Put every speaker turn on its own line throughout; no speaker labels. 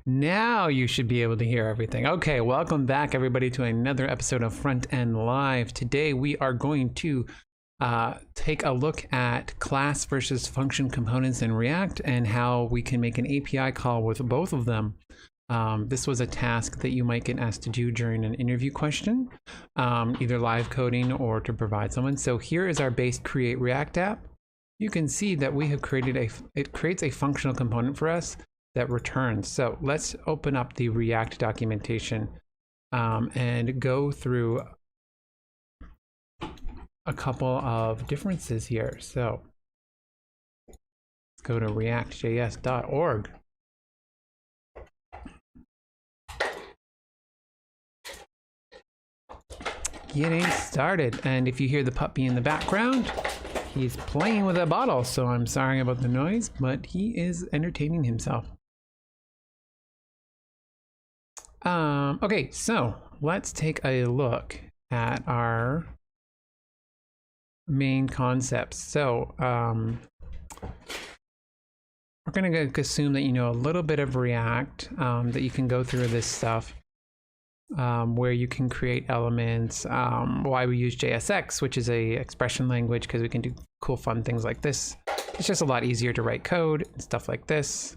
Now you should be able to hear everything. Okay, welcome back everybody to another episode of Front End Live. Today we are going to take a look at class versus function components in React and how we can make an API call with both of them. This was a task that you might get asked to do during an interview question, either live coding or to provide someone. So here is our base create React app. You can see that we have created it creates a functional component for us that returns. So let's open up the React documentation and go through a couple of differences here. So let's go to reactjs.org. Getting started. And if you hear the puppy in the background, he's playing with a bottle. So I'm sorry about the noise, but he is entertaining himself. Okay, so let's take a look at our main concepts. So we're going to assume that you know a little bit of React, that you can go through this stuff, where you can create elements, why we use JSX, which is a expression language, because we can do cool, fun things like this. It's just a lot easier to write code and stuff like this.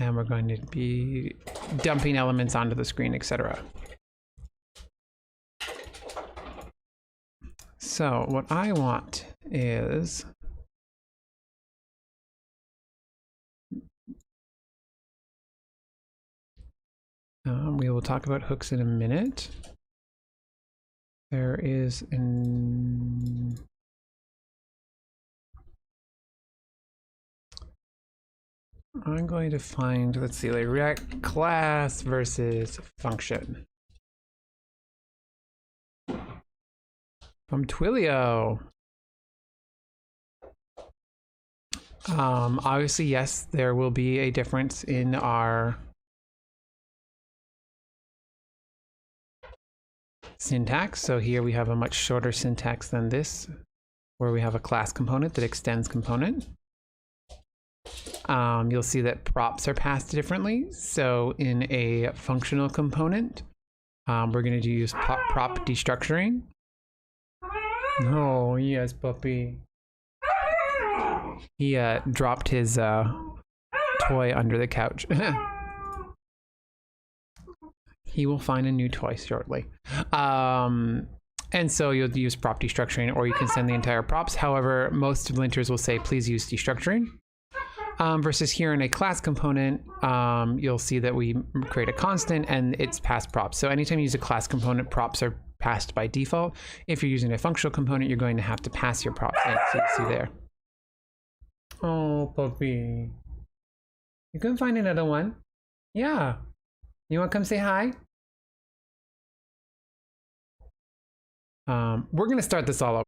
And we're going to be dumping elements onto the screen, etc. So what I want is we will talk about hooks in a minute. There is an I'm going to find, let's see, like React class versus function. From Twilio. Obviously, yes, there will be a difference in our syntax. So here we have a much shorter syntax than this, where we have a class component that extends component. You'll see that props are passed differently. So in a functional component, we're going to use prop destructuring. Oh, yes, puppy. He dropped his toy under the couch. He will find a new toy shortly. And so you'll use prop destructuring, or you can send the entire props. However, most linters will say, please use destructuring. Versus here in a class component, you'll see that we create a constant and it's passed props. So anytime you use a class component, props are passed by default. If you're using a functional component, you're going to have to pass your props in. So you see there. Oh, puppy. You can find another one. Yeah. You want to come say hi? We're going to start this all over.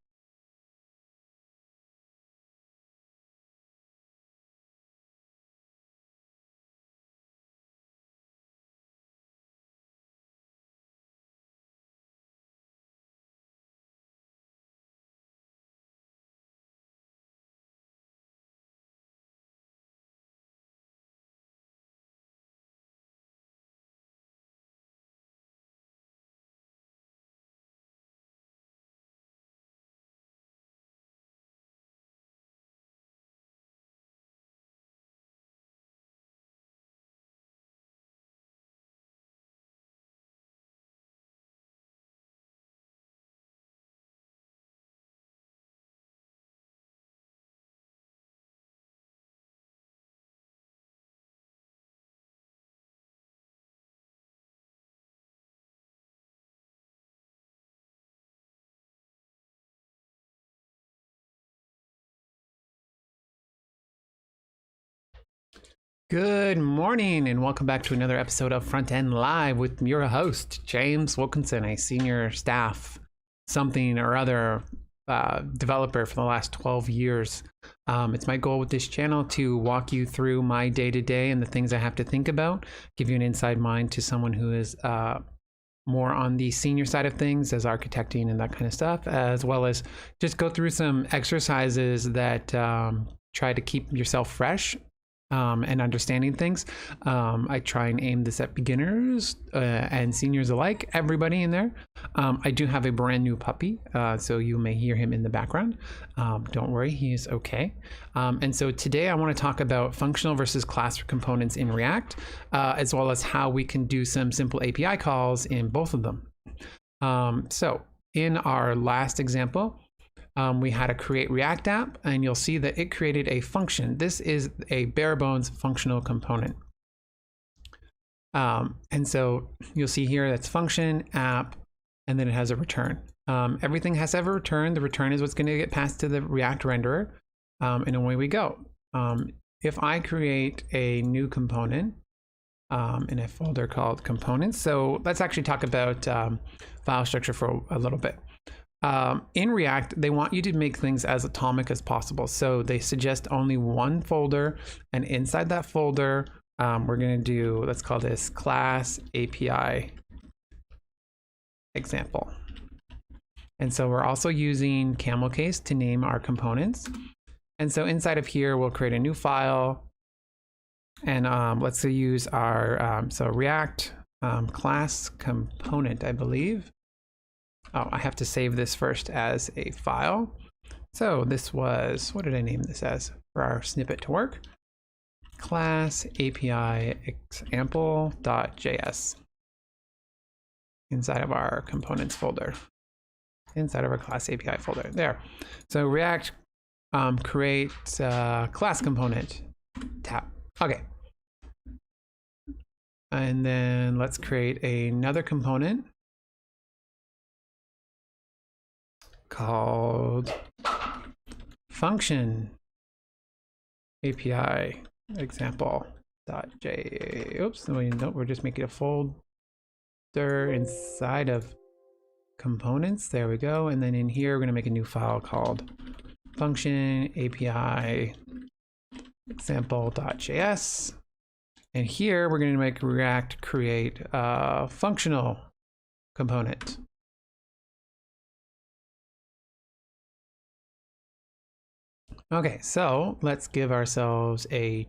Good morning and welcome back to another episode of Front End Live with your host, James Wilkinson, a senior staff something or other developer for the last 12 years. It's my goal with this channel to walk you through my day-to-day and the things I have to think about, give you an inside mind to someone who is more on the senior side of things as architecting and that kind of stuff, as well as just go through some exercises that try to keep yourself fresh and understanding things. I try and aim this at beginners and seniors alike, everybody in there. I do have a brand new puppy, so you may hear him in the background. Don't worry, he is okay. And so today I want to talk about functional versus class components in React, as well as how we can do some simple API calls in both of them. So in our last example, we had a create React app, and you'll see that it created a function. This is a bare bones functional component. And so you'll see here that's function, app, and then it has a return. Everything has to have a return. The return is what's going to get passed to the React renderer, and away we go. If I create a new component in a folder called components, so let's actually talk about file structure for a little bit. In React, they want you to make things as atomic as possible. So they suggest only one folder, and inside that folder, we're going to do, let's call this class API example. And so we're also using camel case to name our components. And so inside of here, we'll create a new file, and let's use our, so React class component, I believe. Oh, I have to save this first as a file. So this was, what did I name this as for our snippet to work? Class API example.js inside of our components folder, inside of our class API folder there. So React create class component tab. Okay. And then let's create another component called function API example.j. Oops, no, we're just making a folder inside of components. There we go. And then in here, we're going to make a new file called function API example.js. And here we're going to make React create a functional component. Okay, so let's give ourselves a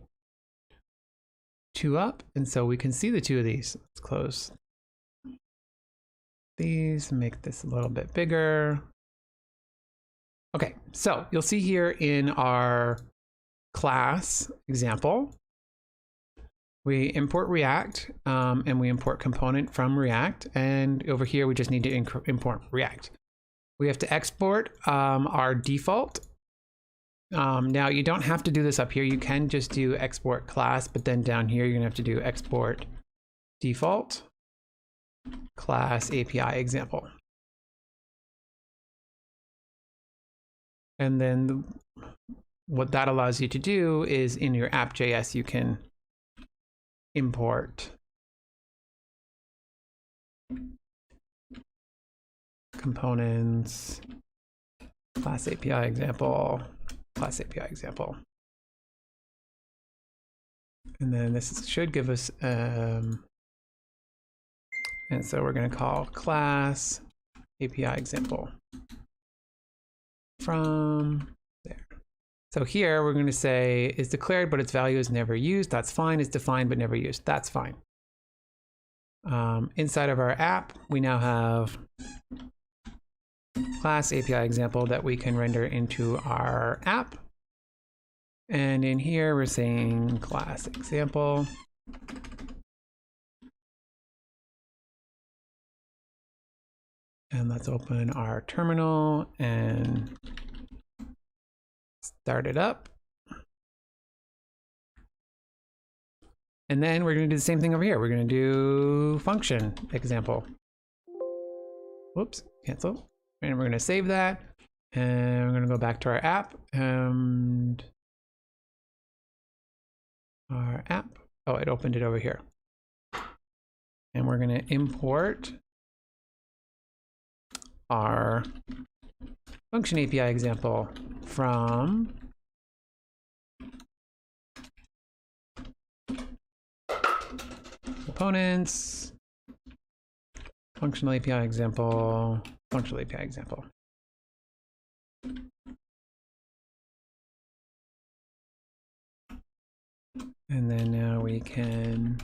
2 up, and so we can see the two of these. Let's close these, make this a little bit bigger. Okay, so you'll see here in our class example, we import React, and we import component from React, and over here we just need to import React. We have to export our default. Now you don't have to do this up here. You can just do export class, but then down here you're gonna have to do export default class API example. And then what that allows you to do is in your app.js, you can import components, class API example, class API example. And then this should give us, and so we're going to call class API example from there. So here we're going to say is declared, but its value is never used. That's fine. It's defined, but never used. That's fine. Inside of our app, we now have class API example that we can render into our app. And in here, we're saying class example. And let's open our terminal and start it up. And then we're going to do the same thing over here. We're going to do function example. Whoops, cancel. And we're going to save that. And we're going to go back to our app and our app. Oh, it opened it over here. And we're going to import our function API example from components, functional API example, functional API example. And then now we can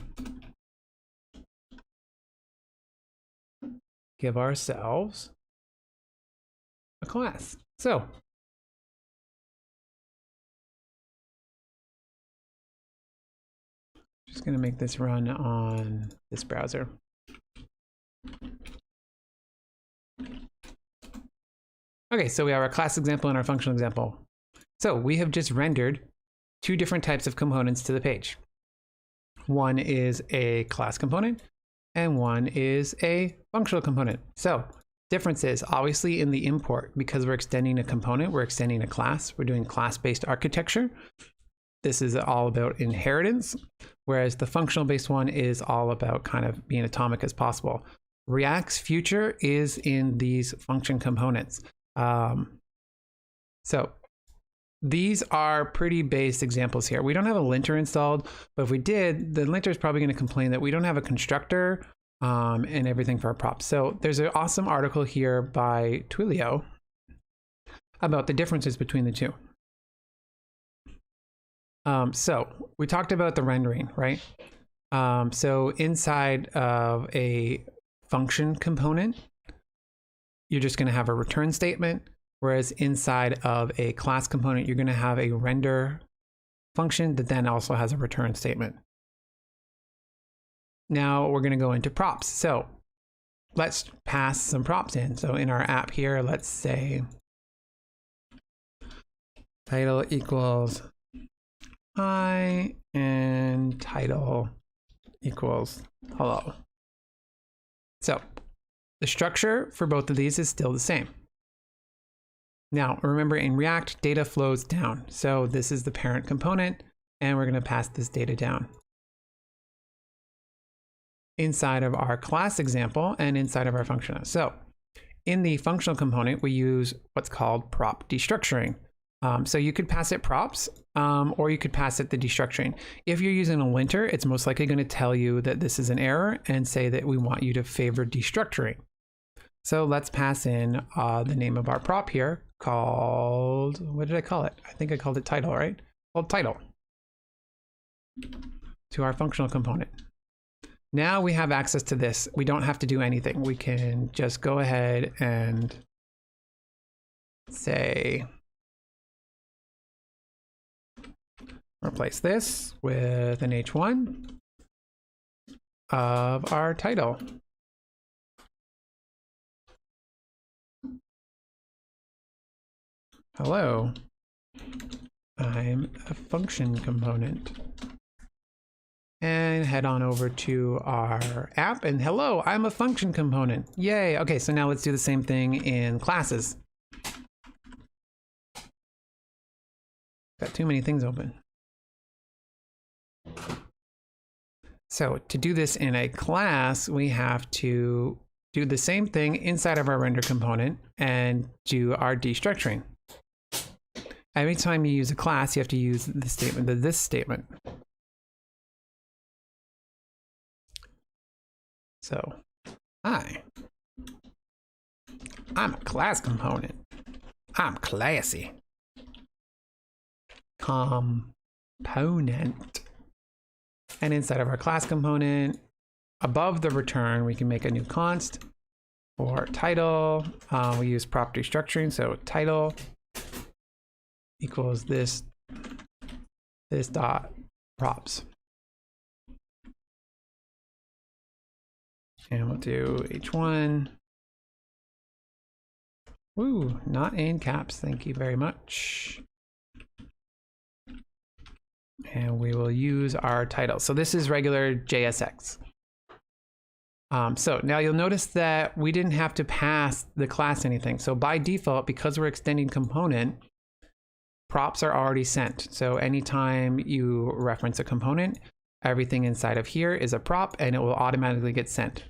give ourselves a class. So just going to make this run on this browser. Okay, so we have our class example and our functional example. So we have just rendered two different types of components to the page. One is a class component and one is a functional component. So difference is obviously in the import, because we're extending a component, we're extending a class, we're doing class-based architecture. This is all about inheritance, whereas the functional-based one is all about kind of being atomic as possible. React's future is in these function components. So these are pretty base examples here. We don't have a linter installed, but if we did, the linter is probably going to complain that we don't have a constructor and everything for our props. So there's an awesome article here by Twilio about the differences between the two. So we talked about the rendering, right? So inside of a function component, you're just going to have a return statement, whereas inside of a class component, you're going to have a render function that then also has a return statement. Now we're going to go into props. So let's pass some props in. So in our app here, let's say title equals hi and title equals hello. So the structure for both of these is still the same. Now, remember in React, data flows down. So this is the parent component, and we're going to pass this data down. Inside of our class example and inside of our functional. So in the functional component, we use what's called prop destructuring. So you could pass it props, or you could pass it the destructuring. If you're using a linter, it's most likely going to tell you that this is an error and say that we want you to favor destructuring. So let's pass in the name of our prop here called, what did I call it? I think I called it title, right? Called title to our functional component. Now we have access to this. We don't have to do anything. We can just go ahead and say, replace this with an H1 of our title. Hello, I'm a function component. And head on over to our app and hello, I'm a function component. Yay. Okay, so now let's do the same thing in classes. Got too many things open. So to do this in a class, we have to do the same thing inside of our render component and do our destructuring. Every time you use a class, you have to use the statement, this statement. So, hi, I'm a class component. I'm classy. Component. And inside of our class component, above the return, we can make a new const for title. We use prop destructuring, so title equals this dot props. And we'll do H1. Woo, not in caps. Thank you very much. And we will use our title. So this is regular JSX. So now you'll notice that we didn't have to pass the class anything. So by default, because we're extending component, props are already sent. So anytime you reference a component, everything inside of here is a prop and it will automatically get sent.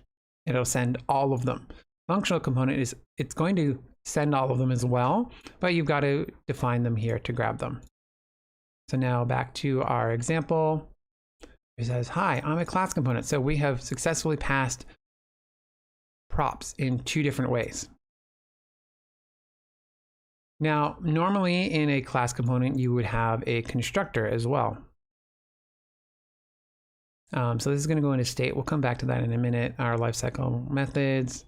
It'll send all of them. Functional component is, it's going to send all of them as well, but you've got to define them here to grab them. So now back to our example. It says, hi, I'm a class component. So we have successfully passed props in two different ways. Now, normally in a class component, you would have a constructor as well. So this is going to go into state. We'll come back to that in a minute. Our lifecycle methods.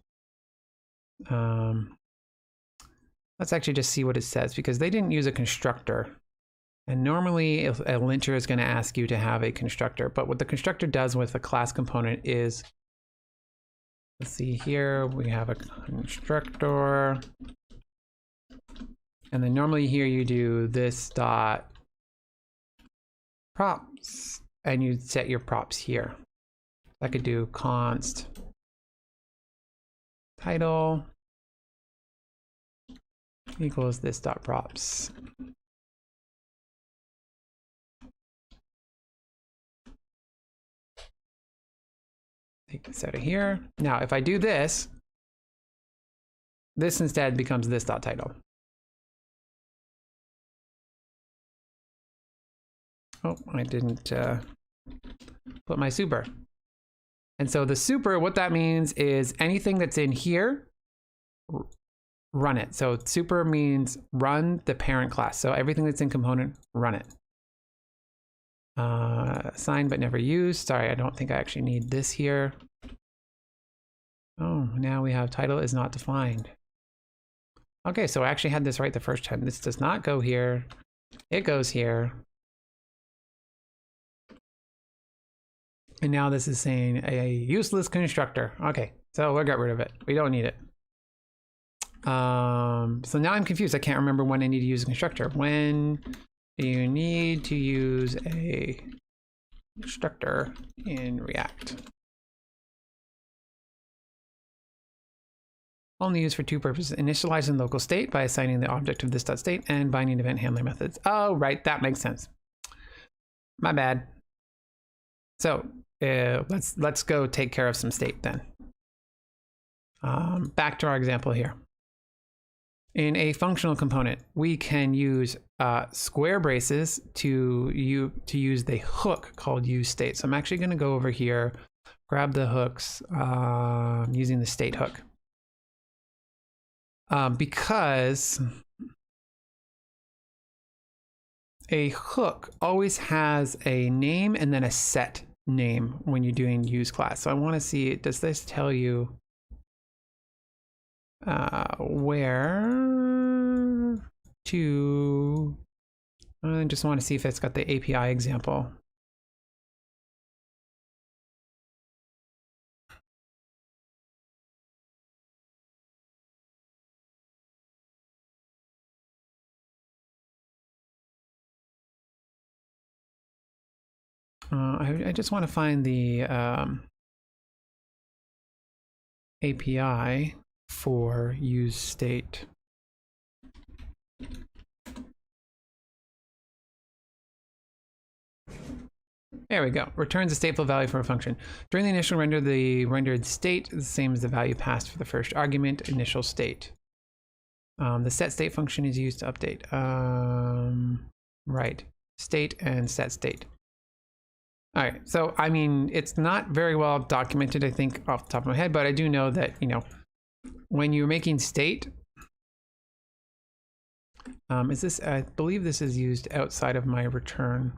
Let's actually just see what it says, because they didn't use a constructor. And normally a linter is going to ask you to have a constructor. But what the constructor does with a class component is, let's see here, we have a constructor. And then normally here you do this dot props, and you set your props here. I could do const title equals this dot props. Take this out of here. Now, if I do this, this instead becomes this dot title. Oh, I didn't put my super. And so the super, what that means is anything that's in here, run it. So super means run the parent class. So everything that's in component, run it. Assigned but never used. Sorry, I don't think I actually need this here. Oh, now we have title is not defined. Okay, so I actually had this right the first time. This does not go here. It goes here. And now this is saying a useless constructor. Okay, so we'll get rid of it. We don't need it. So now I'm confused. I can't remember when I need to use a constructor. When do you need to use a constructor in React? Only used for two purposes: initializing local state by assigning the object of this.state and binding event handler methods. Oh, right, that makes sense. My bad. So let's go take care of some state then. Back to our example here. In a functional component, we can use square braces to use the hook called useState. So I'm actually going to go over here, grab the hooks using the state hook. Because a hook always has a name and then a set name when you're doing use class. So I want to see, does this tell you where to, I just want to see if it's got the API example. I just want to find the API for use state. There we go. Returns a stateful value for a function. During the initial render, the rendered state is the same as the value passed for the first argument, initial state. The set state function is used to update. Right. State and set state. All right. So, I mean, it's not very well documented, I think, off the top of my head, but I do know that, you know, when you're making state, is this, I believe this is used outside of my return.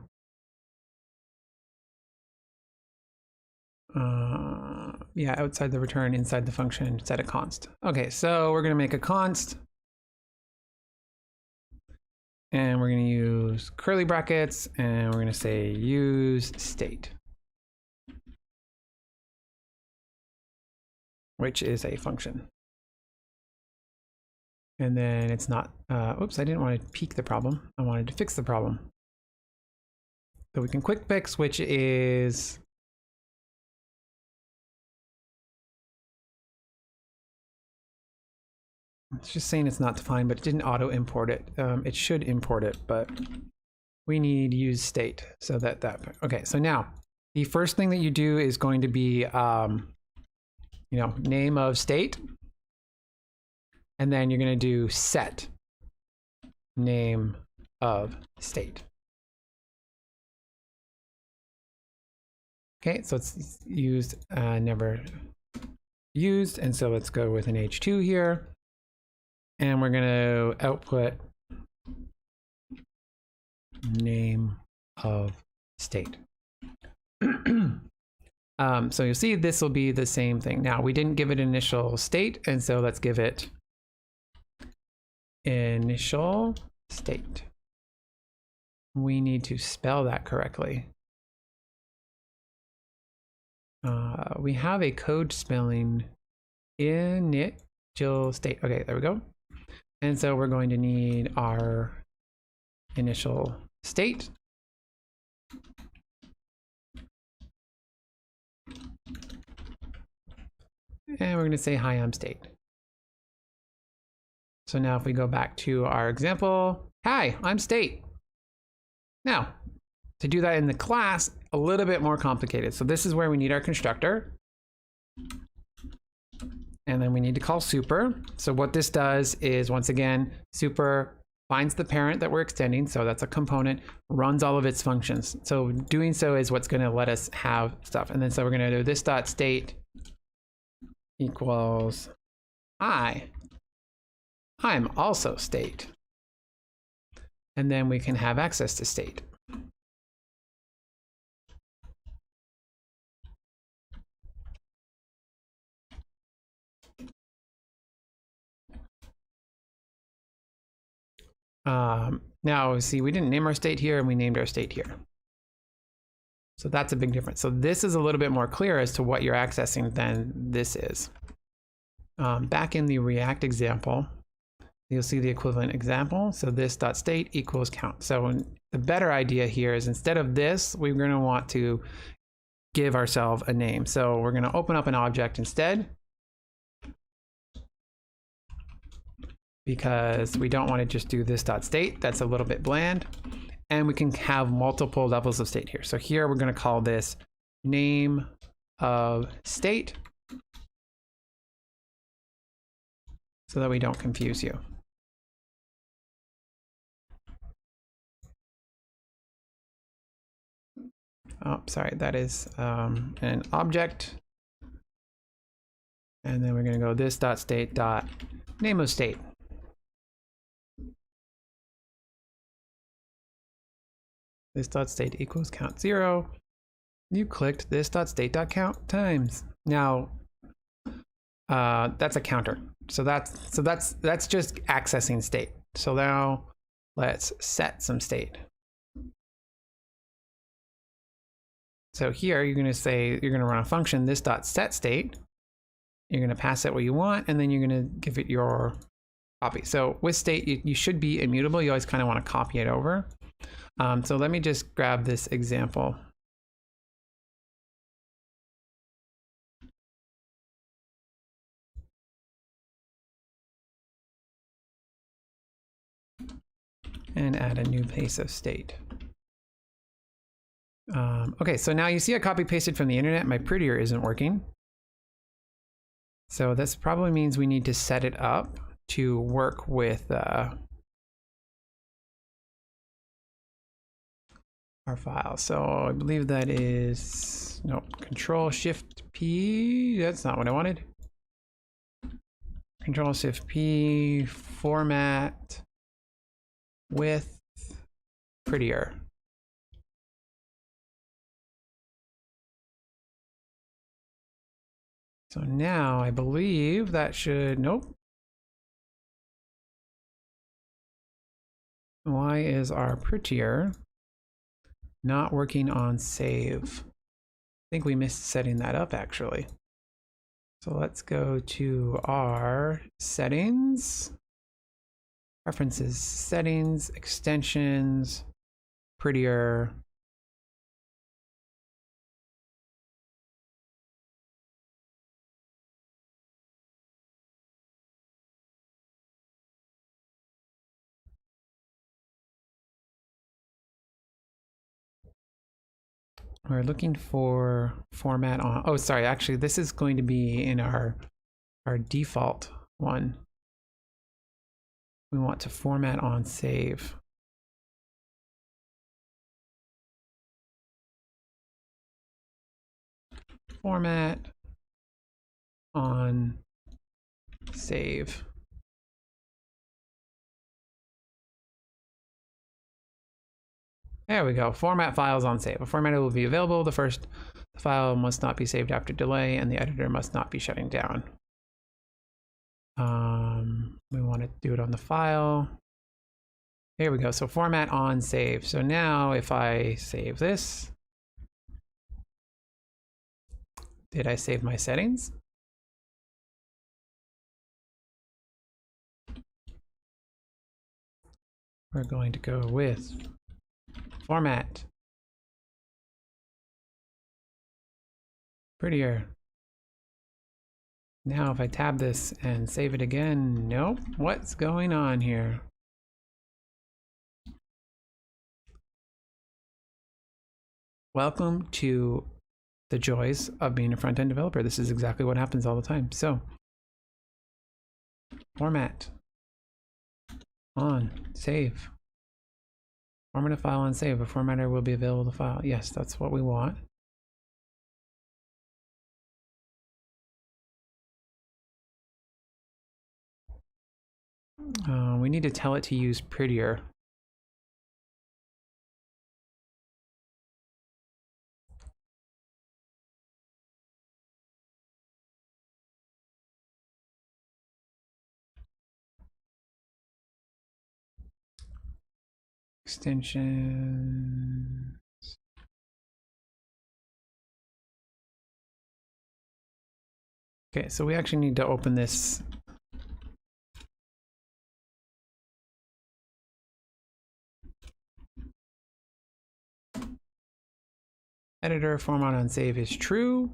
Yeah, outside the return, inside the function, set a const. Okay, so we're gonna make a const. And we're gonna use curly brackets, and we're gonna say use state, which is a function. And then it's not, oops, I didn't want to peek the problem. I wanted to fix the problem. So we can quick fix, which is, it's just saying it's not defined, but it didn't auto import it. It should import it, but we need use state. So okay. So now the first thing that you do is going to be, you know, name of state. And then you're going to do set name of state. Okay. So it's used, never used. And so let's go with an H2 here. And we're going to output name of state. So you'll see this will be the same thing. Now we didn't give it initial state, and so let's give it initial state. We need to spell that correctly. We have a code spelling initial state. Okay, there we go. And so we're going to need our initial state. And we're going to say, hi, I'm state. So now if we go back to our example, hi, I'm state. Now, to do that in the class, a little bit more complicated. So this is where we need our constructor. And then we need to call super. So what this does is, once again, super finds the parent that we're extending. So that's a component, runs all of its functions. So doing so is what's going to let us have stuff. And then so we're going to do this dot state equals I'm also state. And then we can have access to state. Now see, we didn't name our state here and we named our state here. So that's a big difference. So this is a little bit more clear as to what you're accessing than this is. Back in the React example, you'll see the equivalent example. So this dot state equals count. So the better idea here is, instead of this, we're going to want to give ourselves a name. So we're going to open up an object instead, because we don't want to just do this dot state. That's a little bit bland. And we can have multiple levels of state here. So here we're going to call this name of state, so that we don't confuse you. Oh, sorry, that is an object. And then we're going to go this dot state dot name of state. This dot state equals count 0. You clicked this dot state dot count times. Now that's a counter. So that's just accessing state. So now let's set some state. So here you're going to say, you're going to run a function, this dot set state. You're going to pass it what you want, and then you're going to give it your copy. So with state, you should be immutable. You always kind of want to copy it over. So let me just grab this example. And add a new place of state. Okay, so now you see I copy pasted from the internet. My prettier isn't working. So this probably means we need to set it up to work with our file. So I believe that is, no, Control Shift P. That's not what I wanted. Control Shift P, format with prettier. So now I believe that should, nope. Why is our prettier not working on save? I think we missed setting that up actually. So let's go to our settings, preferences, settings, extensions, prettier. We're looking for format on, oh, sorry, actually this is going to be in our default one. We want to format on save. Format on save. There we go. Format files on save. A format will be available. The first The file must not be saved after delay, and the editor must not be shutting down. We want to do it on the file. Here we go. So format on save. So now if I save this, did I save my settings? We're going to go with format. Prettier. Now if I tab this and save it again, nope. What's going on here? Welcome to the joys of being a front-end developer. This is exactly what happens all the time. So, format, on, save. Format a file on save. A formatter will be available to file. Yes, that's what we want. We need to tell it to use prettier. Extensions. Okay, so we actually need to open this. Editor format on save is true.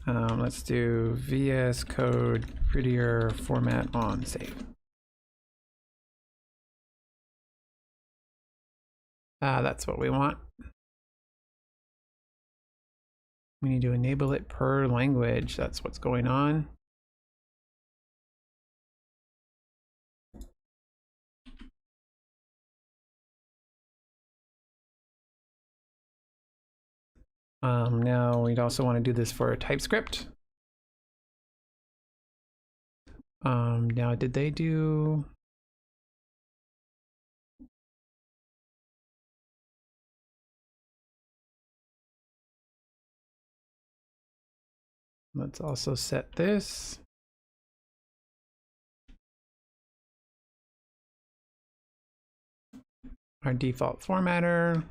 Let's do VS Code prettier format on save. That's what we want. We need to enable it per language. That's what's going on. Now we'd also want to do this for TypeScript. Now did they do... Let's also set this. Our default formatter.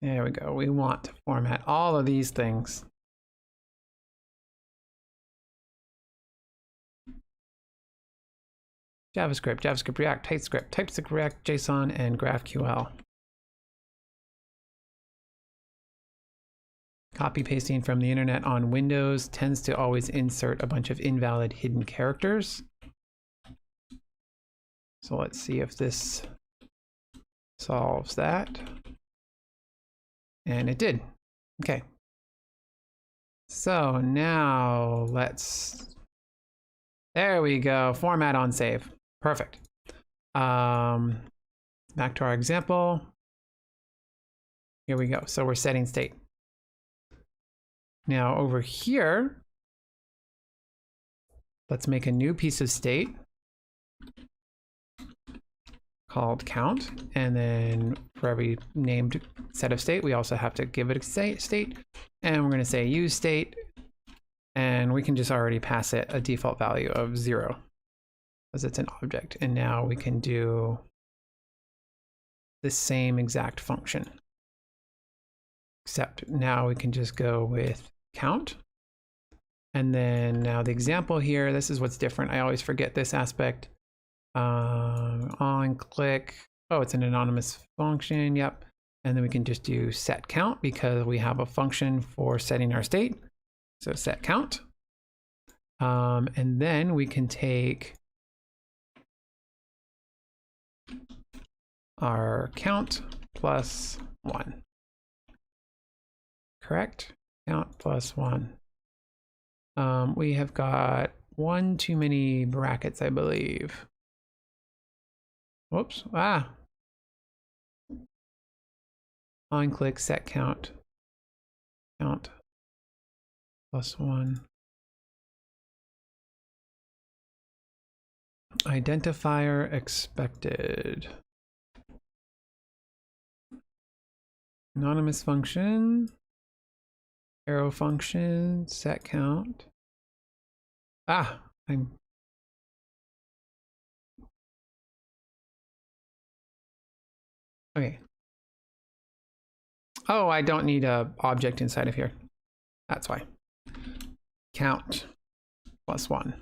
There we go. We want to format all of these things. JavaScript, JavaScript React, TypeScript React, JSON, and GraphQL. Copy pasting from the internet on Windows tends to always insert a bunch of invalid hidden characters. So let's see if this solves that. And it did. Okay. So now there we go. Format on save. Perfect. Back to our example. Here we go. So we're setting state. Now over here, let's make a new piece of state called count. And then for every named set of state, we also have to give it a state. And we're going to say use state. And we can just already pass it a default value of 0 because it's an object. And now we can do the same exact function. Except now we can just go with count. And then now the example here, this is what's different. I always forget this aspect. On click, oh, it's an anonymous function. Yep. And then we can just do set count because we have a function for setting our state. So set count. And then we can take our count plus 1. Correct? Count plus 1. We have got one too many brackets, I believe. Whoops. On click set count +1. Identifier expected. Anonymous function, arrow function, set count. Okay. Oh, I don't need a object inside of here. That's why. Count +1.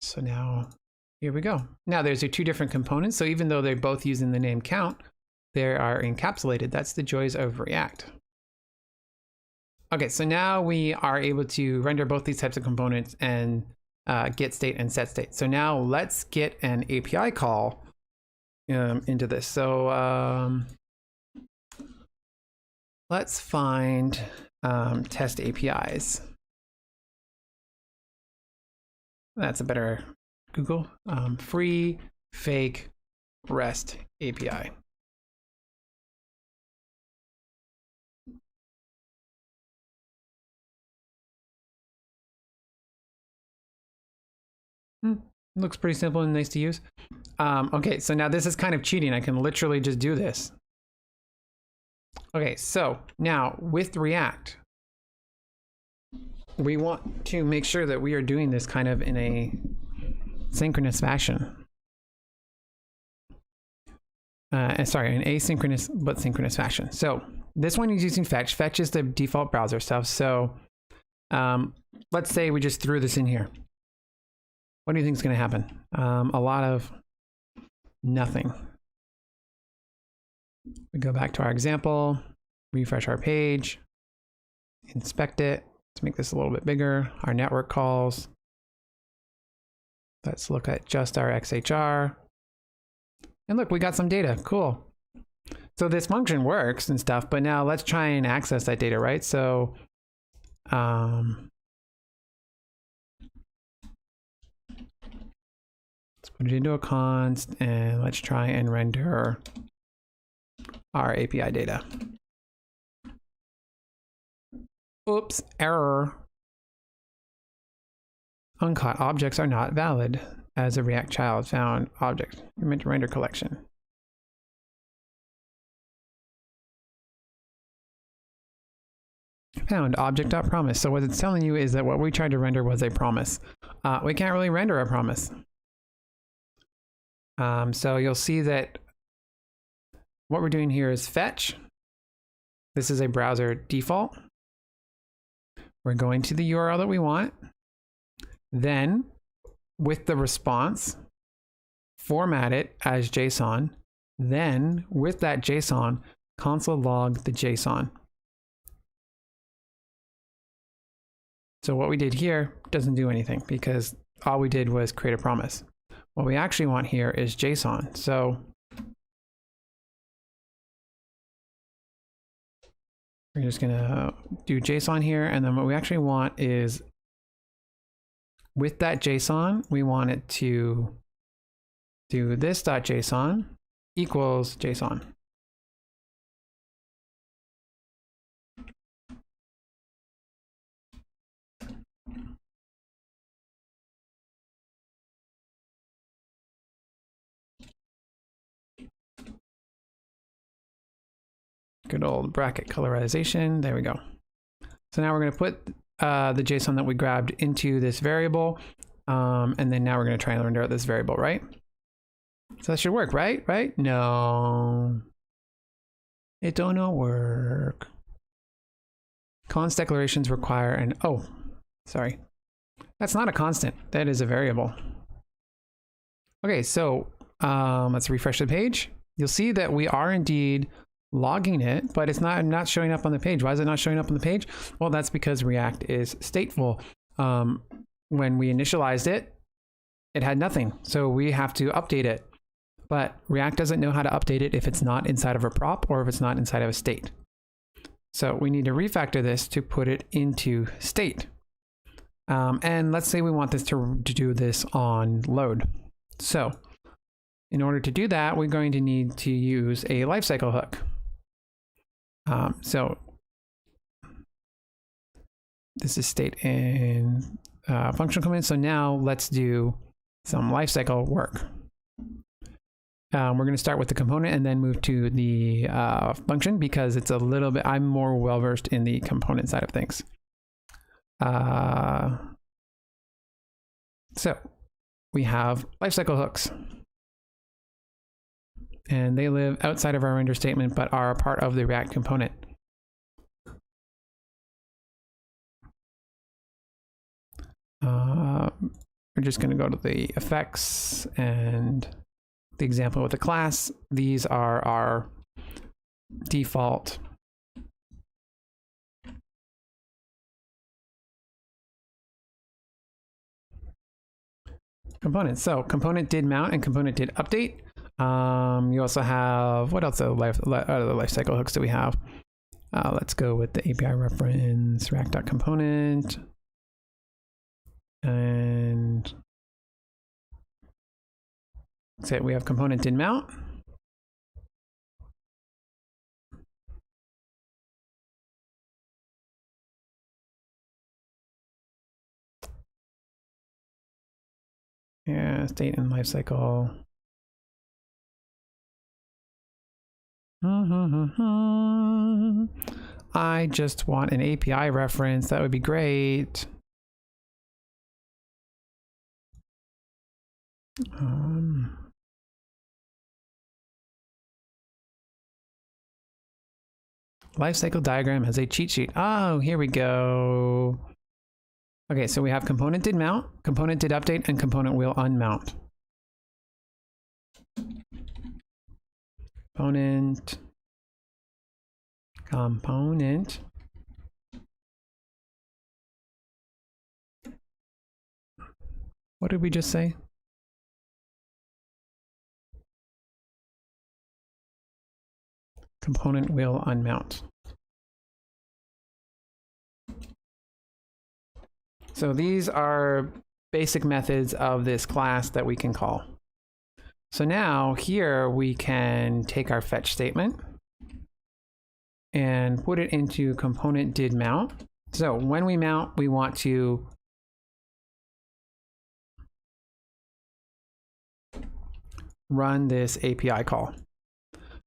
So now, here we go. Now there's your two different components. So even though they're both using the name count, they are encapsulated. That's the joys of React. Okay, so now we are able to render both these types of components and get state and set state. So now let's get an API call into this. So let's find test APIs. That's a better Google. Free fake REST API. Looks pretty simple and nice to use. Okay, so now this is kind of cheating. I can literally just do this. Okay, so now with React, we want to make sure that we are doing this kind of in a synchronous fashion. Sorry, an asynchronous but synchronous fashion. So this one is using fetch. Fetch is the default browser stuff. So let's say we just threw this in here. What do you think is going to happen? A lot of nothing. We go back to our example, refresh our page, inspect it. Let's make this a little bit bigger. Our network calls. Let's look at just our XHR. And look, we got some data. Cool. So this function works and stuff, but now let's try and access that data, right? So let's put it into a const and let's try and render our API data. Oops, error. Uncaught objects are not valid as a React child found object. You're meant to render collection. Found object.promise. So what it's telling you is that what we tried to render was a promise. We can't really render a promise. So you'll see that what we're doing here is fetch. This is a browser default. We're going to the URL that we want. Then with the response, format it as JSON. Then with that JSON, console log the JSON. So what we did here doesn't do anything because all we did was create a promise. What we actually want here is JSON. So we're just gonna do JSON here. And then what we actually want is with that JSON, we want it to do this.json equals JSON. Good old bracket colorization. There we go. So now we're going to put the JSON that we grabbed into this variable. And then now we're going to try and render out this variable, right? So that should work, right? Right? No. It don't know work. Const declarations require an, oh, sorry. That's not a constant. That is a variable. Okay, so let's refresh the page. You'll see that we are indeed logging it, but it's not showing up on the page. Why is it not showing up on the page? Well, that's because React is stateful. When we initialized it, it had nothing. So we have to update it. But React doesn't know how to update it if it's not inside of a prop or if it's not inside of a state. So we need to refactor this to put it into state. And let's say we want this to do this on load. So In order to do that, we're going to need to use a lifecycle hook. So this is state in functional component. So now let's do some lifecycle work. We're going to start with the component and then move to the function because it's a little bit, I'm more well-versed in the component side of things. So we have lifecycle hooks. And they live outside of our render statement, but are a part of the React component. We're just going to go to the effects and the example with the class. These are our default components. So component did mount and component did update. You also have, what else are the lifecycle hooks do we have? Let's go with the API reference, React.component. And say we have component did mount. Yeah, state and lifecycle. I just want an API reference. That would be great. Lifecycle diagram has a cheat sheet. Oh, here we go. Okay, so we have component did mount, component did update, and component will unmount. Component. What did we just say? Component will unmount. So these are basic methods of this class that we can call. So now here we can take our fetch statement and put it into component did mount. So when we mount, we want to run this API call.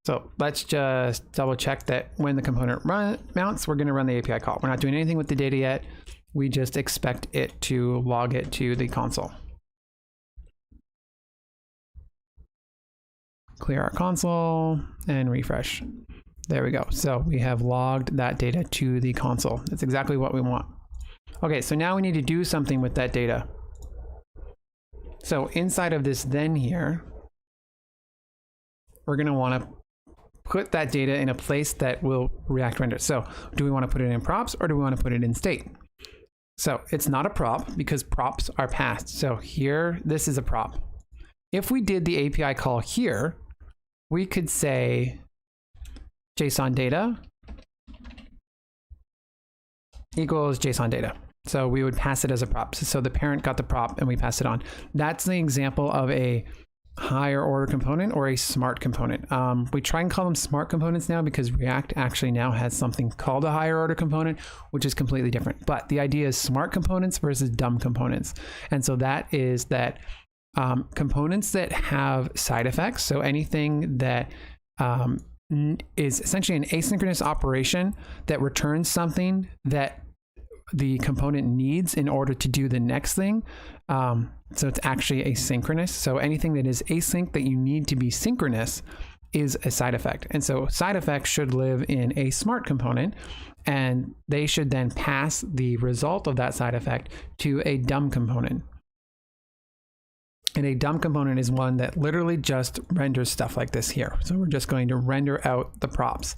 So let's just double check that when the component mounts, we're going to run the API call. We're not doing anything with the data yet. We just expect it to log it to the console. Clear our console and refresh. There we go. So we have logged that data to the console. That's exactly what we want. Okay, so now we need to do something with that data. So inside of this then here, we're going to want to put that data in a place that will React render. So do we want to put it in props or do we want to put it in state? So it's not a prop because props are passed. So here, this is a prop. If we did the API call here, we could say JSON data equals JSON data. So we would pass it as a prop. So the parent got the prop and we pass it on. That's the example of a higher order component or a smart component. We try and call them smart components now because React actually now has something called a higher order component, which is completely different. But the idea is smart components versus dumb components. And so that is that components that have side effects. So anything that is essentially an asynchronous operation that returns something that the component needs in order to do the next thing. So it's actually asynchronous. So anything that is async that you need to be synchronous is a side effect. And so side effects should live in a smart component, and they should then pass the result of that side effect to a dumb component. And a dumb component is one that literally just renders stuff like this here. So we're just going to render out the props.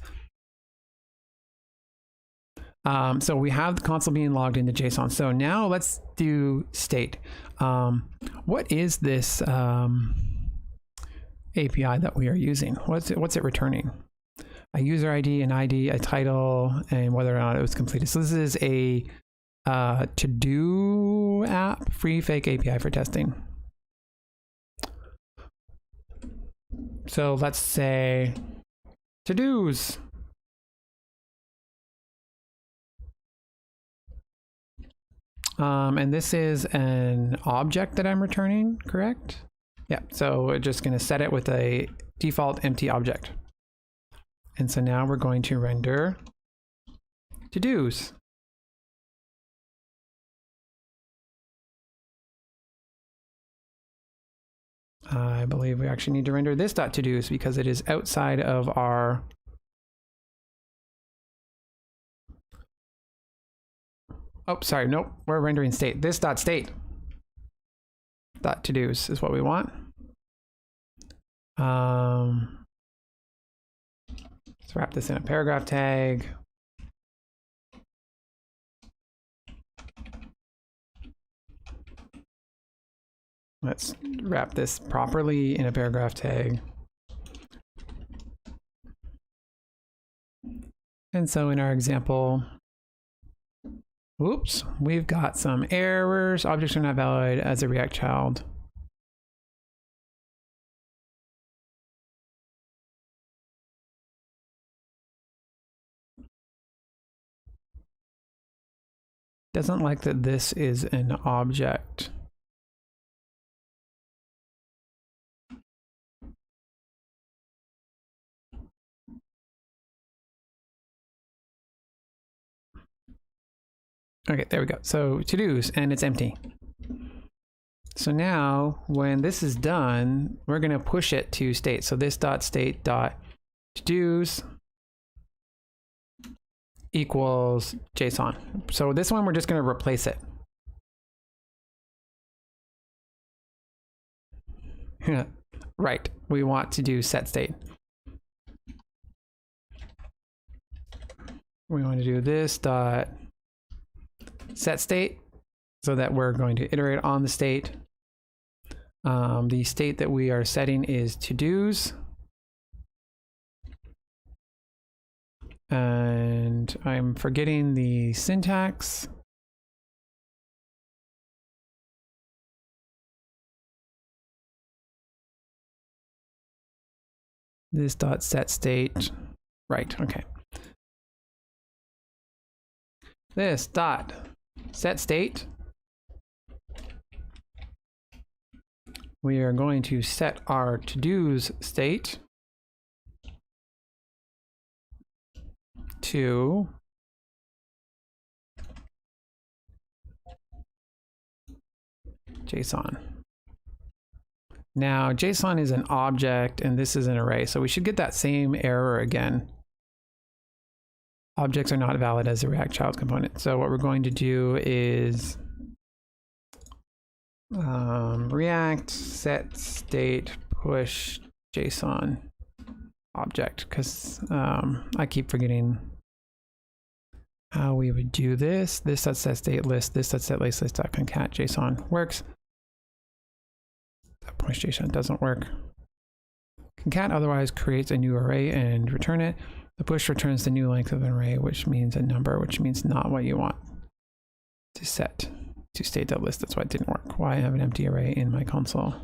So we have the console being logged into JSON. So now let's do state. What is this API that we are using? What's it returning? A user ID, an ID, a title, and whether or not it was completed. So this is a to-do app, free fake API for testing. So let's say to-dos. And this is an object that I'm returning, correct? Yeah, so we're just going to set it with a default empty object. And so now we're going to render to-dos. I believe we actually need to render this .todos because it is outside of our oh, sorry, nope, we're rendering state. This .state .todos is what we want. Let's wrap this in a paragraph tag. Let's wrap this properly in a paragraph tag. And so in our example, whoops, we've got some errors. Objects are not valid as a React child. Doesn't like that this is an object. Okay, there we go. So to-dos, and it's empty. So now when this is done, we're going to push it to state. So this .state .todos equals JSON. So this one, we're just going to replace it. Right, we want to do set state. We want to do this dot set state so that we're going to iterate on the state. The state that we are setting is to-dos. And I'm forgetting the syntax. This dot set state, right, okay. This dot set state, we are going to set our to-dos state to JSON. Now JSON is an object and this is an array, so we should get that same error again. Objects are not valid as a React child component. So what we're going to do is React set state push JSON object, because I keep forgetting how we would do this. This set state list, this set list concat JSON works. That push JSON doesn't work. Concat otherwise creates a new array and return it. The push returns the new length of an array, which means a number, which means not what you want to set to state.list. That's why it didn't work. Why I have an empty array in my console.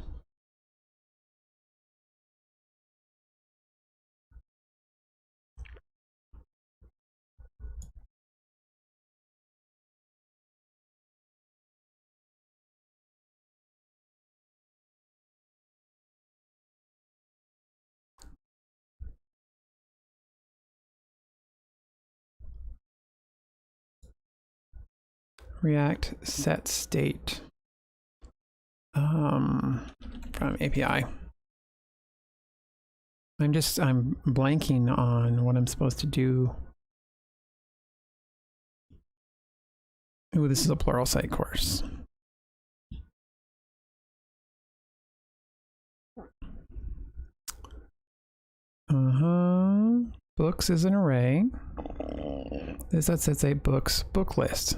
React set state from API. I'm blanking on what I'm supposed to do. Ooh, this is a plural site course. Books is an array. This sets a books book list.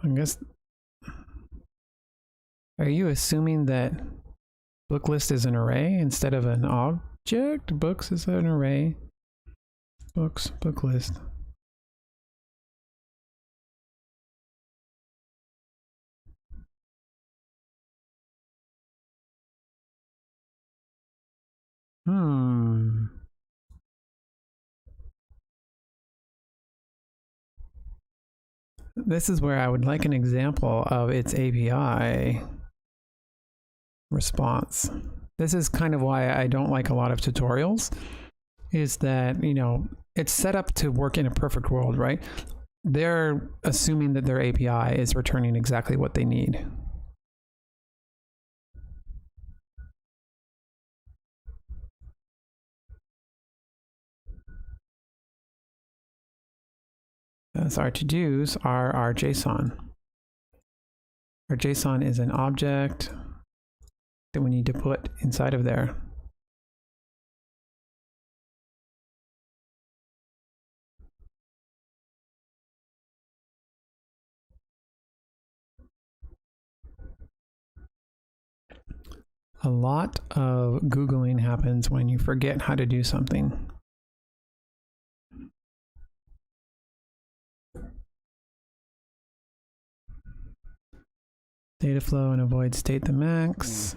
I guess, are you assuming that book list is an array instead of an object? Books is an array. Books, book list. This is where I would like an example of its API response. This is kind of why I don't like a lot of tutorials, is that, you know, it's set up to work in a perfect world, right? They're assuming that their API is returning exactly what they need. As our to-dos are our JSON. Our JSON is an object that we need to put inside of there. A lot of Googling happens when you forget how to do something. Data flow and avoid state the max.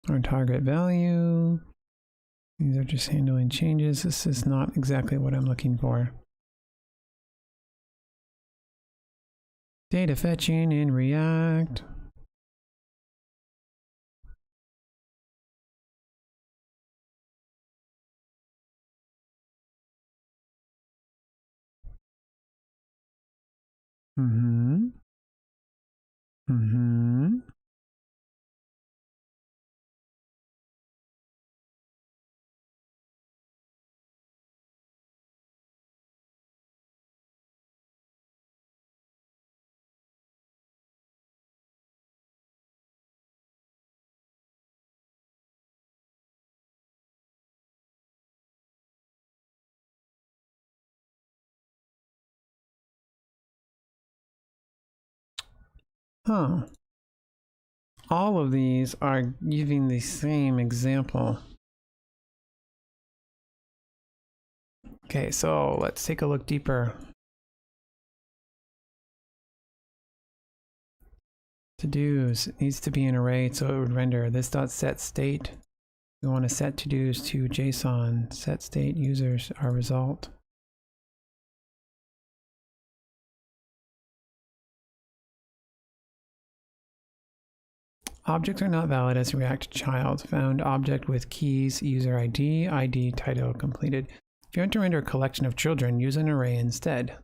Our target value. These are just handling changes. This is not exactly what I'm looking for. Data fetching in React. Huh. All of these are giving the same example. Okay, so let's take a look deeper. To-dos needs to be an array, so it would render this dot set state. We want to set to-dos to JSON. Set state users our result. Objects are not valid as React child. Found object with keys, user ID, ID, title completed. If you want to render a collection of children, use an array instead.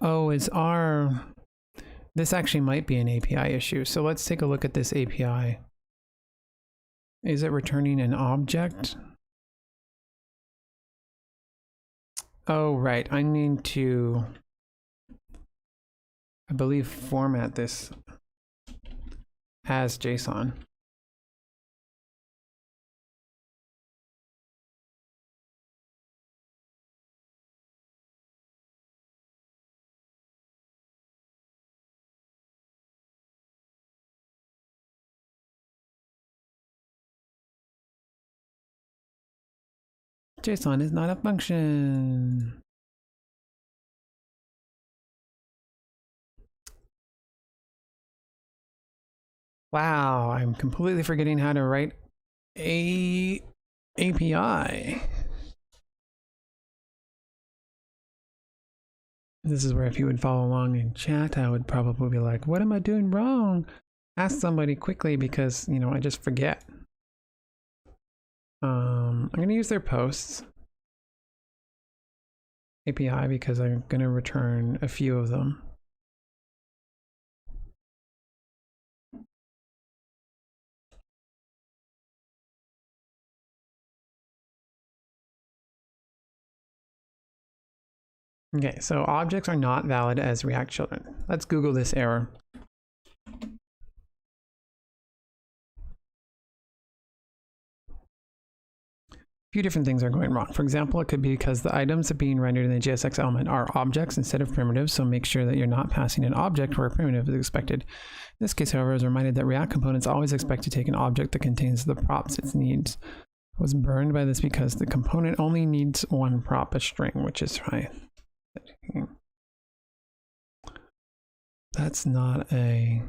Oh, this actually might be an API issue. So let's take a look at this API. Is it returning an object? Oh, right. I need to, I believe, format this as JSON. JSON is not a function. Wow, I'm completely forgetting how to write a API. This is where if you would follow along in chat, I would probably be like, what am I doing wrong? Ask somebody quickly because, you know, I just forget. I'm going to use their posts API because I'm going to return a few of them. Okay, so objects are not valid as React children. Let's Google this error. few different things are going wrong. For example, it could be because the items that are being rendered in the JSX element are objects instead of primitives, so make sure that you're not passing an object where a primitive is expected. In this case, however, I was reminded that React components always expect to take an object that contains the props it needs. I was burned by this because the component only needs one prop, a string, which is fine. That's not a...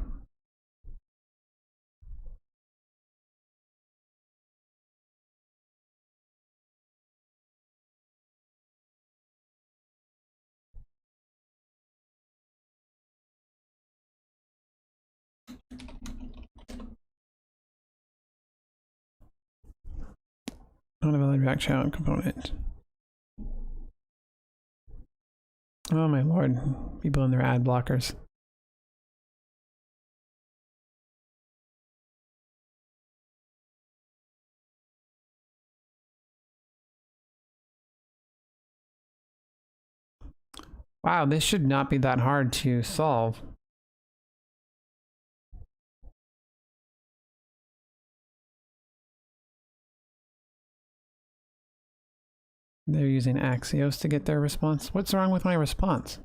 Not a valid React child component. Oh my lord, people in their ad blockers. Wow, this should not be that hard to solve. They're using Axios to get their response. What's wrong with my response?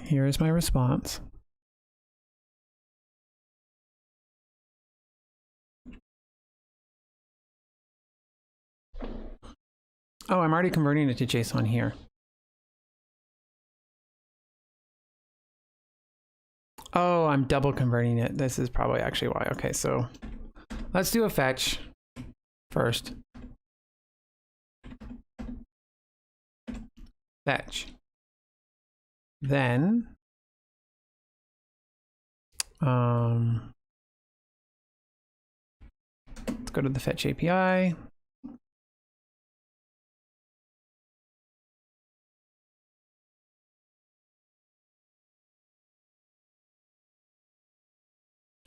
Here is my response. Oh, I'm already converting it to JSON here. Oh, I'm double converting it. This is probably actually why. Okay, so let's do a fetch first. Fetch. Then, let's go to the fetch API.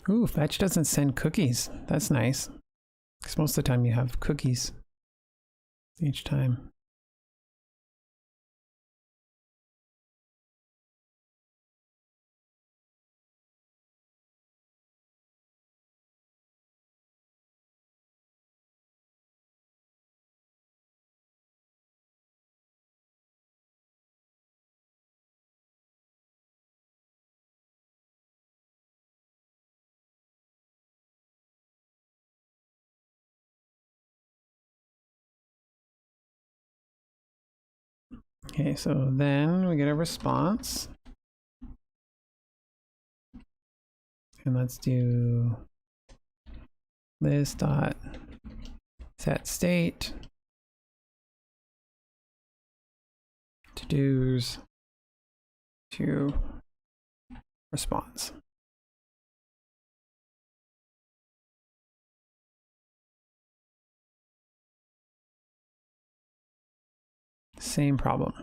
Ooh, fetch doesn't send cookies. That's nice. Because most of the time you have cookies each time. Okay, so then we get a response. And let's do this dot set state to-dos to response. Same problem.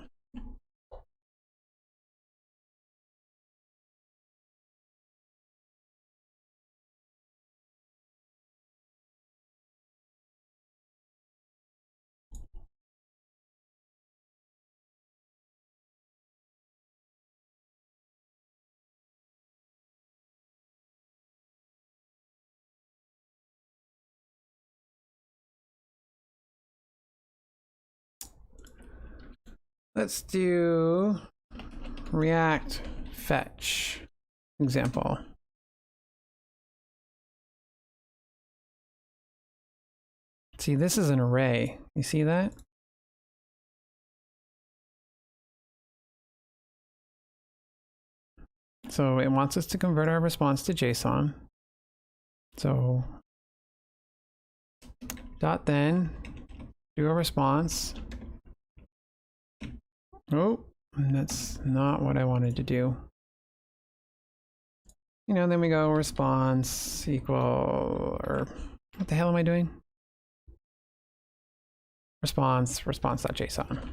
Let's do React fetch example. See, this is an array. You see that? So it wants us to convert our response to JSON. So dot then do a response. Oh, that's not what I wanted to do. You know, then we go response equal, or what the hell am I doing? Response.json.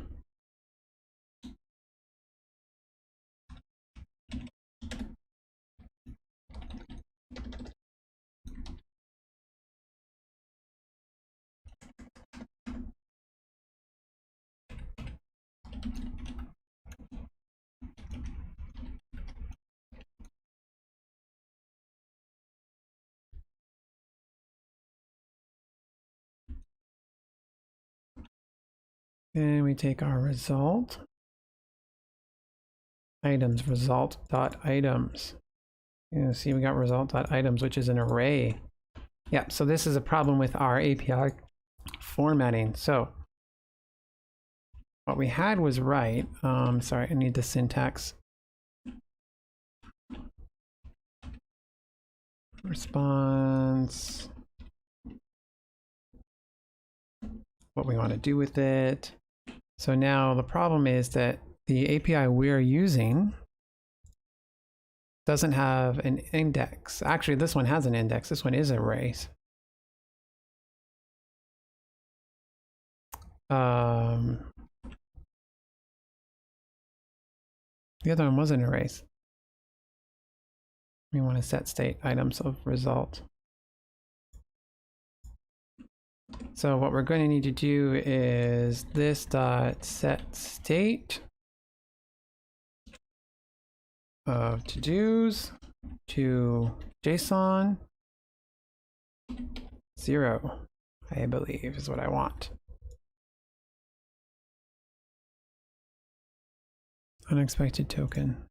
Then we take our result. Items, result.items. You see we got result.items, which is an array. Yeah, so this is a problem with our API formatting. So what we had was right. Sorry, I need the syntax. Response. What we want to do with it. So now the problem is that the API we're using doesn't have an index. Actually, this one has an index. This one is arrays. The other one wasn't arrays. We want to set state items of result. So what we're going to need to do is this dot set state of to-dos to JSON 0, I believe is what I want. Unexpected token.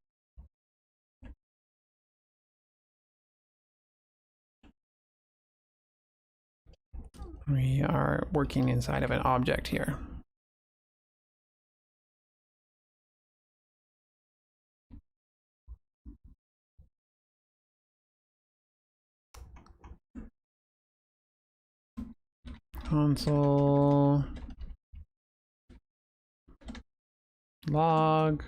We are working inside of an object here. Console log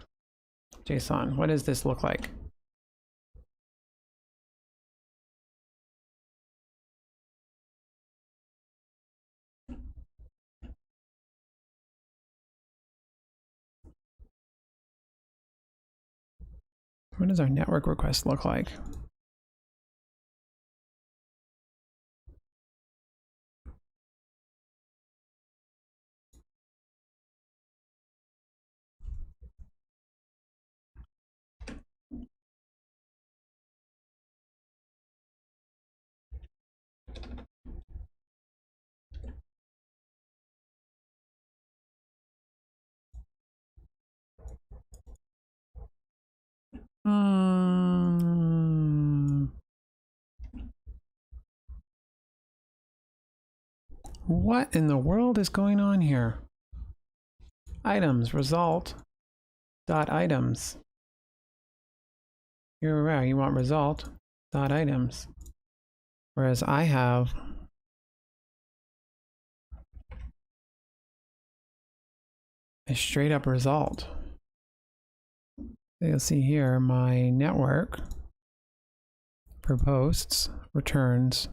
JSON. What does this look like? What does our network request look like? What in the world is going on here? Items, result, dot items. You're right, you want result, dot items. Whereas I have a straight up result. You'll see here my network for posts returns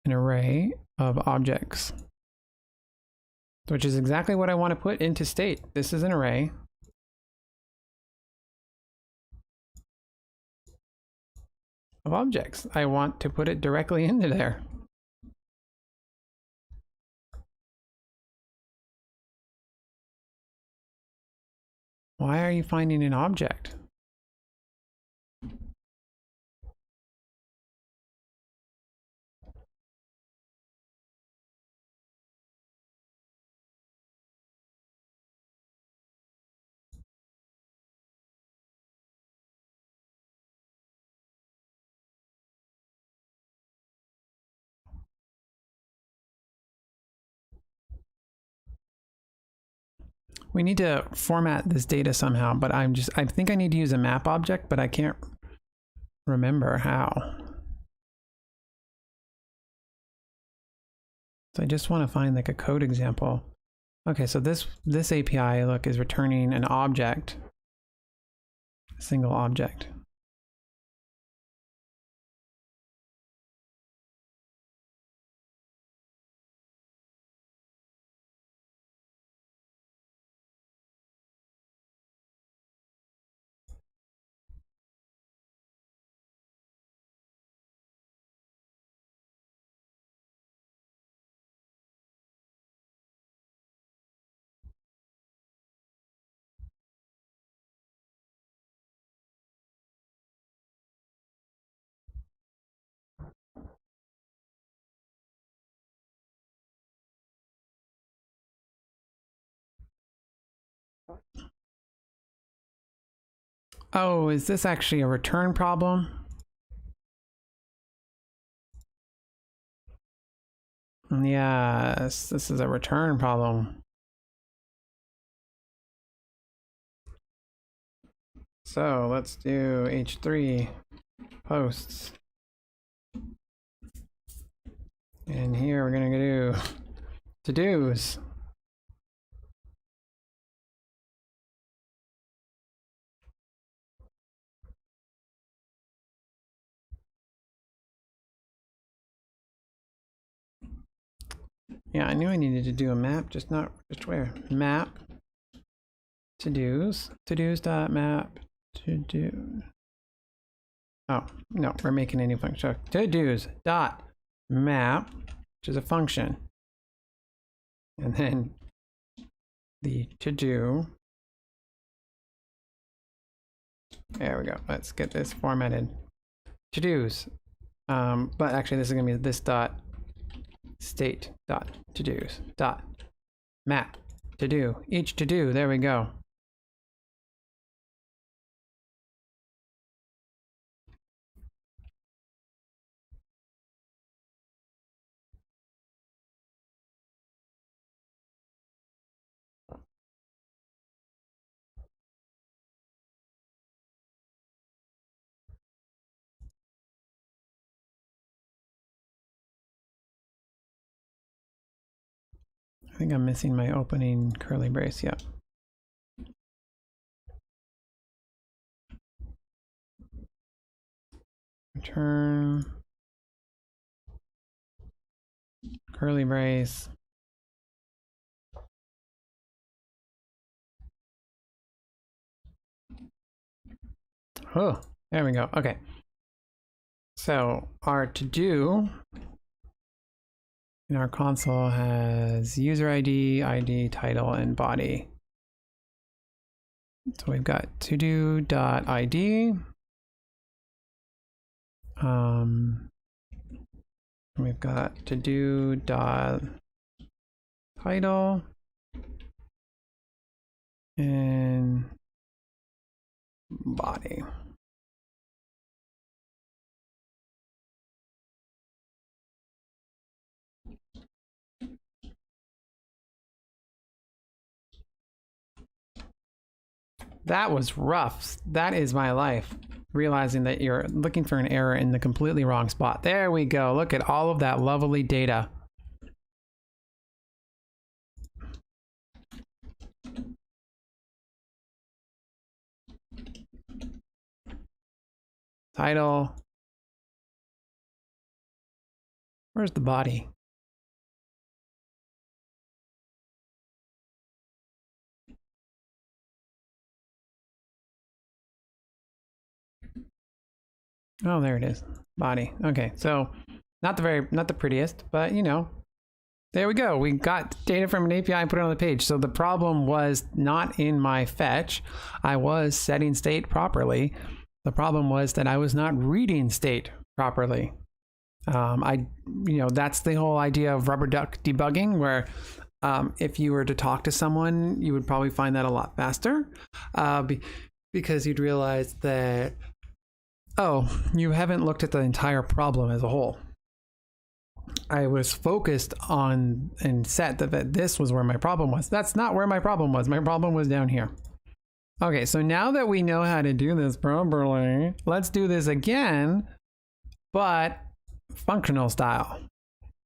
an array of objects, which is exactly what I want to put into state. This is an array. Of objects. I want to put it directly into there. Why are you finding an object? We need to format this data somehow, but I think I need to use a map object, but I can't remember how. So I just want to find like a code example. Okay, so this API, look, is returning an object, a single object. Oh, is this actually a return problem? Yes, this is a return problem. So let's do H3 posts. And here we're going to do to-dos. Yeah, I knew I needed to do a map, just where? Map to-dos. To-dos.map to-do. Oh, no, we're making a new function. So to-dos dot map, which is a function. And then the to-do. There we go. Let's get this formatted. To-dos. But actually this is gonna be this dot state dot to-dos dot map to do each to do. There we go. I think I'm missing my opening curly brace. Yeah. Return curly brace. Oh, there we go. Okay. So our to-do in our console has user ID, ID, title, and body. So we've got to-do.id. We've got to-do.title and body. That was rough. That is my life. Realizing that you're looking for an error in the completely wrong spot. There we go. Look at all of that lovely data. Title. Where's the body? Oh, there it is. Body. Okay, so not the prettiest, but you know, there we go. We got data from an API and put it on the page. So the problem was not in my fetch. I was setting state properly. The problem was that I was not reading state properly. That's the whole idea of rubber duck debugging, where if you were to talk to someone, you would probably find that a lot faster because you'd realize that, oh, you haven't looked at the entire problem as a whole. I was focused on and set that this was where my problem was. That's not where my problem was. My problem was down here. Okay, so now that we know how to do this properly, let's do this again, but functional style.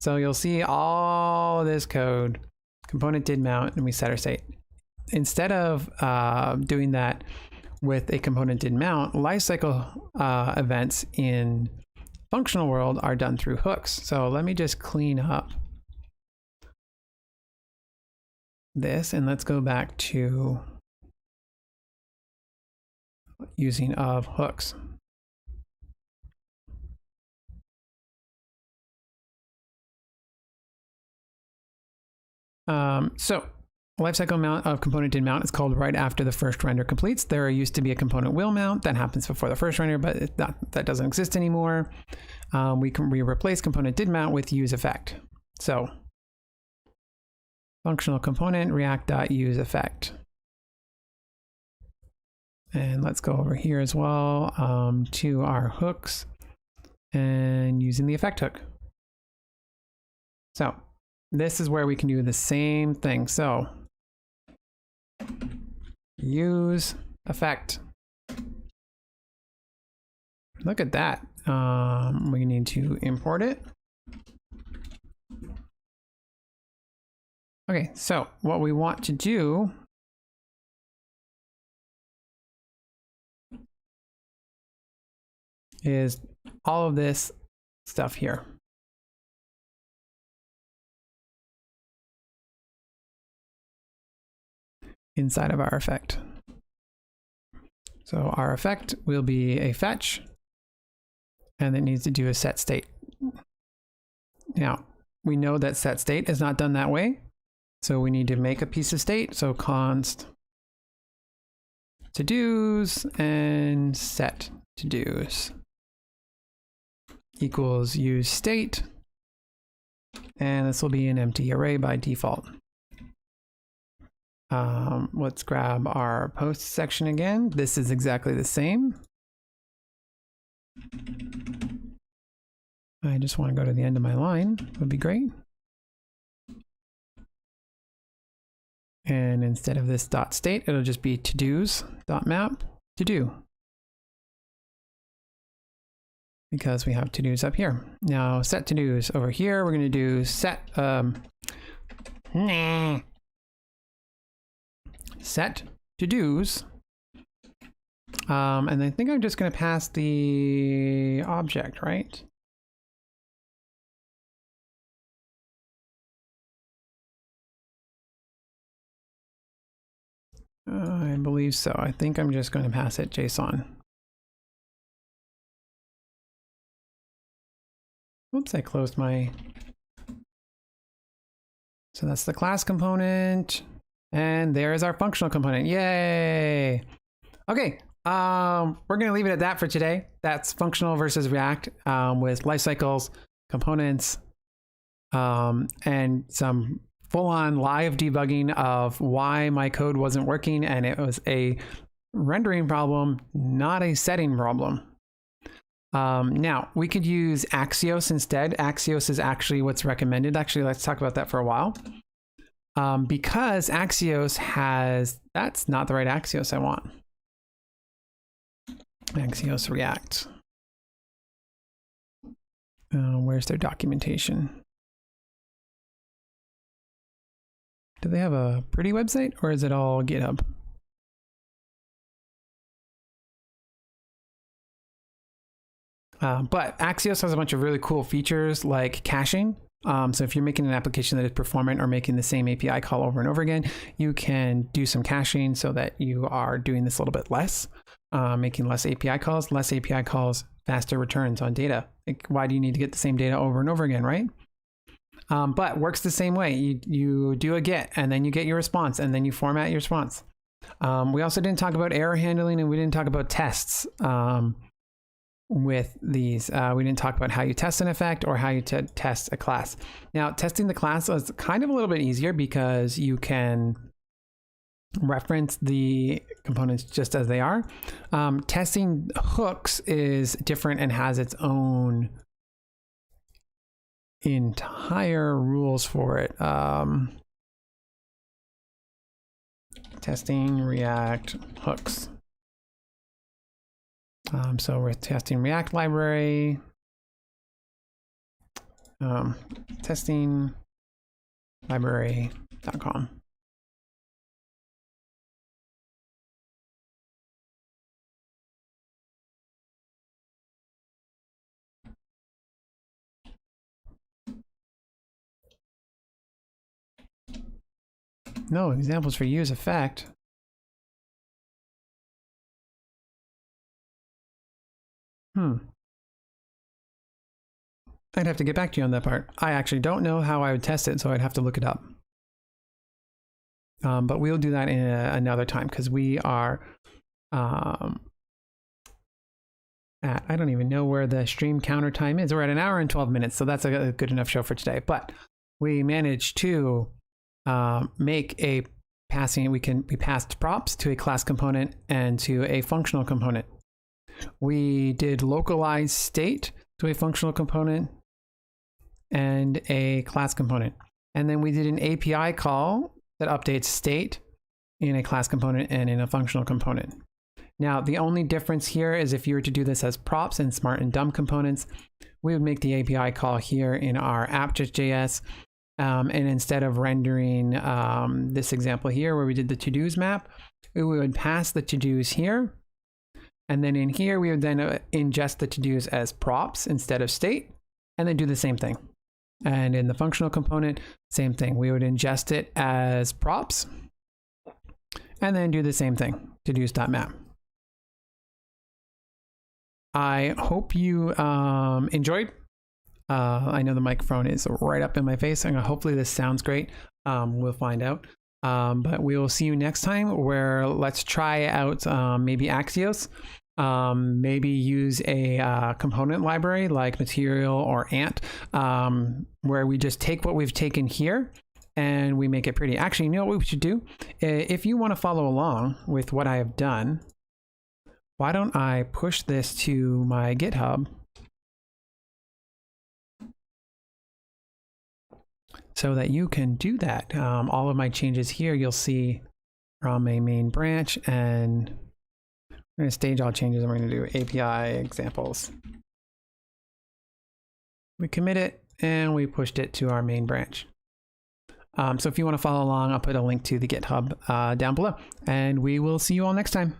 So you'll see all this code, component did mount, and we set our state. Instead of doing that with a component did mount, lifecycle events in functional world are done through hooks. So let me just clean up this and let's go back to using of hooks. So lifecycle mount of component did mount is called right after the first render completes. There used to be a component will mount that happens before the first render, but that doesn't exist anymore. We replace component did mount with use effect. So functional component react.use effect. And let's go over here as well to our hooks and using the effect hook. So this is where we can do the same thing. So use effect. Look at that. We need to import it. Okay, so what we want to do is all of this stuff here. Inside of our effect. So our effect will be a fetch, and it needs to do a set state. Now, we know that set state is not done that way, so we need to make a piece of state. So const to-dos and set to-dos equals use state, and this will be an empty array by default. Let's grab our post section again. This is exactly the same. I just want to go to the end of my line. Would be great. And instead of this dot state, it'll just be to-dos dot map to do, because we have to-dos up here. Now set to-dos over here, we're going to do set set to-dos, and I think I'm just going to pass the object, right? I believe so. I think I'm just going to pass it JSON. Oops, I closed my... So that's the class component. And there's our functional component. Yay! Okay, we're going to leave it at that for today. That's functional versus React with life cycles, components, and some full-on live debugging of why my code wasn't working, and it was a rendering problem, not a setting problem. Now, we could use Axios instead. Axios is actually what's recommended. Actually, let's talk about that for a while. Because Axios has, that's not the right Axios I want. Axios React. Where's their documentation? Do they have a pretty website, or is it all GitHub? But Axios has a bunch of really cool features like caching. So if you're making an application that is performant or making the same API call over and over again, you can do some caching so that you are doing this a little bit less, making less API calls, faster returns on data. Like, why do you need to get the same data over and over again, right? But works the same way. You do a get, and then you get your response, and then you format your response. We also didn't talk about error handling, and we didn't talk about tests. With these, we didn't talk about how you test an effect or how you test a class. Now, testing the class is kind of a little bit easier because you can reference the components just as they are. Testing hooks is different and has its own entire rules for it. Testing React hooks. So we're testing React library, testing library.com. No examples for use effect. I'd have to get back to you on that part. I actually don't know how I would test it, so I'd have to look it up. But we'll do that in another time, because we are at, I don't even know where the stream counter time is. We're at 1 hour and 12 minutes, so that's a good enough show for today. But we managed to make a passed props to a class component and to a functional component. We did localize state to a functional component and a class component. And then we did an API call that updates state in a class component and in a functional component. Now, the only difference here is if you were to do this as props and smart and dumb components, we would make the API call here in our app.js. And instead of rendering this example here where we did the to-dos map, we would pass the to-dos here. And then in here, we would then ingest the to-dos as props instead of state, and then do the same thing. And in the functional component, same thing. We would ingest it as props, and then do the same thing, to-dos.map. I hope you enjoyed. I know the microphone is right up in my face, and hopefully this sounds great. We'll find out. But we will see you next time, where let's try out maybe Axios. Maybe use a component library like Material or Ant, where we just take what we've taken here and we make it pretty. Actually, you know what we should do? If you want to follow along with what I have done, why don't I push this to my GitHub so that you can do that. All of my changes here you'll see from a main branch, and I'm going to stage all changes and we're going to do API examples. We commit it and we pushed it to our main branch. So if you want to follow along, I'll put a link to the GitHub down below, and we will see you all next time.